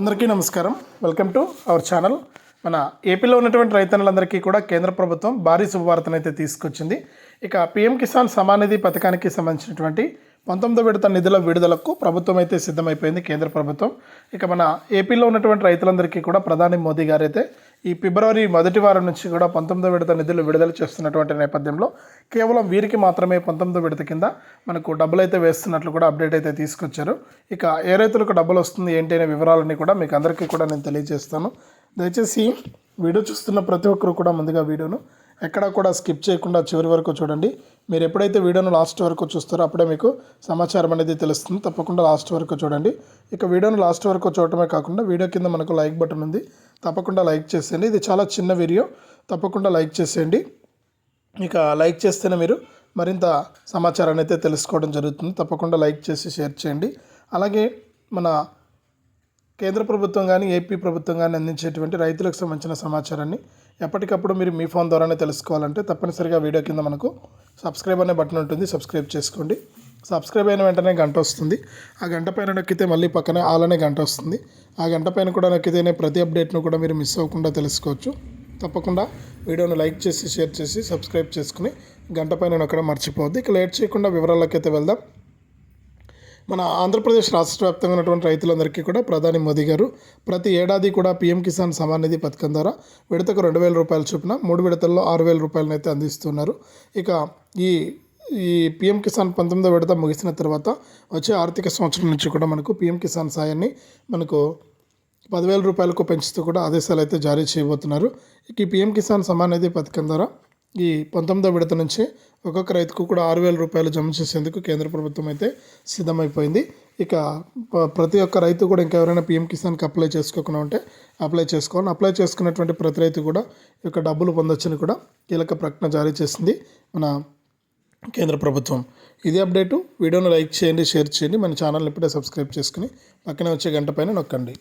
అందరికీ నమస్కారం. Welcome to our channel. మన ఏపీలో ఉన్నటువంటి రైతన్నులందరికీ కూడా కేంద్ర ప్రభుత్వం భారీ శుభవార్తను అయితే తీసుకొచ్చింది. ఇక పీఎం కిసాన్ సమాన్ నిధి పథకానికి సంబంధించినటువంటి 19వ విడత నిధుల విడుదలకు ప్రభుత్వం అయితే సిద్ధమైపోయింది, కేంద్ర ప్రభుత్వం. ఇక మన ఏపీలో ఉన్నటువంటి రైతులందరికీ కూడా ప్రధాని మోదీ గారు అయితే ఈ ఫిబ్రవరి మొదటి వారం నుంచి కూడా 19వ విడత నిధులు విడుదల చేస్తున్నటువంటి నేపథ్యంలో కేవలం వీరికి మాత్రమే 19వ విడత కింద మనకు డబ్బులు అయితే వేస్తున్నట్లు కూడా అప్డేట్ అయితే తీసుకొచ్చారు. ఇక ఏ రైతులకు డబ్బులు వస్తుంది ఏంటి అనే వివరాలన్నీ కూడా మీకు అందరికీ కూడా నేను తెలియజేస్తాను. దయచేసి వీడియో చూస్తున్న ప్రతి ఒక్కరు కూడా ముందుగా వీడియోను ఎక్కడా కూడా స్కిప్ చేయకుండా చివరి వరకు చూడండి. మీరు ఎప్పుడైతే వీడియోను లాస్ట్ వరకు చూస్తారో అప్పుడే మీకు సమాచారం అనేది తెలుస్తుంది. తప్పకుండా లాస్ట్ వరకు చూడండి. ఇక వీడియోను లాస్ట్ వరకు చూడటమే కాకుండా వీడియో కింద మనకు లైక్ బటన్ ఉంది, తప్పకుండా లైక్ చేసేయండి. ఇది చాలా చిన్న వీడియో, తప్పకుండా లైక్ చేసేయండి. ఇక లైక్ చేస్తేనే మీరు మరింత సమాచారాన్ని అయితే తెలుసుకోవడం జరుగుతుంది. తప్పకుండా లైక్ చేసి షేర్ చేయండి. అలాగే మన కేంద్ర ప్రభుత్వం కానీ ఏపీ ప్రభుత్వం కానీ అందించేటువంటి రైతులకు సంబంధించిన సమాచారాన్ని ఎప్పటికప్పుడు మీరు మీ ఫోన్ ద్వారానే తెలుసుకోవాలంటే తప్పనిసరిగా వీడియో కింద మనకు సబ్స్క్రైబ్ అనే బటన్ ఉంటుంది, సబ్స్క్రైబ్ చేసుకోండి. సబ్స్క్రైబ్ అయిన వెంటనే గంట వస్తుంది. ఆ గంట పైన నొక్కితే మళ్ళీ పక్కనే ఆల్ అనే గంట వస్తుంది. ఆ గంట పైన కూడా నొక్కితేనే ప్రతి అప్డేట్ను కూడా మీరు మిస్ అవ్వకుండా తెలుసుకోవచ్చు. తప్పకుండా వీడియోను లైక్ చేసి షేర్ చేసి సబ్స్క్రైబ్ చేసుకుని గంట పైన నొక్కడం మర్చిపోవద్దు. ఇక లేట్ చేయకుండా వివరాలకి అయితే వెళ్దాం. మన ఆంధ్రప్రదేశ్ రాష్ట్ర వ్యాప్తంగా ఉన్నటువంటి రైతులందరికీ కూడా ప్రధాని మోదీ గారు ప్రతి ఏడాది కూడా పీఎం కిసాన్ సమాన్ నిధి పథకం ద్వారా విడతకు 2,000 రూపాయల చొప్పున 3 విడతల్లో 6,000 రూపాయలను అయితే అందిస్తున్నారు. ఇక ఈ పీఎం కిసాన్ 19వ విడత ముగిసిన తర్వాత వచ్చే ఆర్థిక సంవత్సరం నుంచి కూడా మనకు పీఎం కిసాన్ సాయాన్ని మనకు 10,000 రూపాయలకు పెంచుతూ కూడా ఆదేశాలు అయితే జారీ చేయబోతున్నారు. ఈ పీఎం కిసాన్ సమాన్ నిధి పథకం ద్వారా ఈ 19వ విడత నుంచి ఒక్కొక్క రైతుకు కూడా 6,000 రూపాయలు జమ చేసేందుకు కేంద్ర ప్రభుత్వం అయితే సిద్ధమైపోయింది. ఇక ప్రతి ఒక్క రైతు కూడా ఇంకెవరైనా పీఎం కిసాన్కి అప్లై చేసుకోకుండా ఉంటే అప్లై చేసుకోవాలి. అప్లై చేసుకున్నటువంటి ప్రతి రైతు కూడా ఈ యొక్క డబ్బులు పొందొచ్చని కూడా కీలక ప్రకటన జారీ చేసింది మన కేంద్ర ప్రభుత్వం. ఇది అప్డేటు. వీడియోను లైక్ చేయండి, షేర్ చేయండి. మన ఛానల్ని ఇప్పుడే సబ్స్క్రైబ్ చేసుకుని పక్కనే వచ్చే గంట పైన నొక్కండి.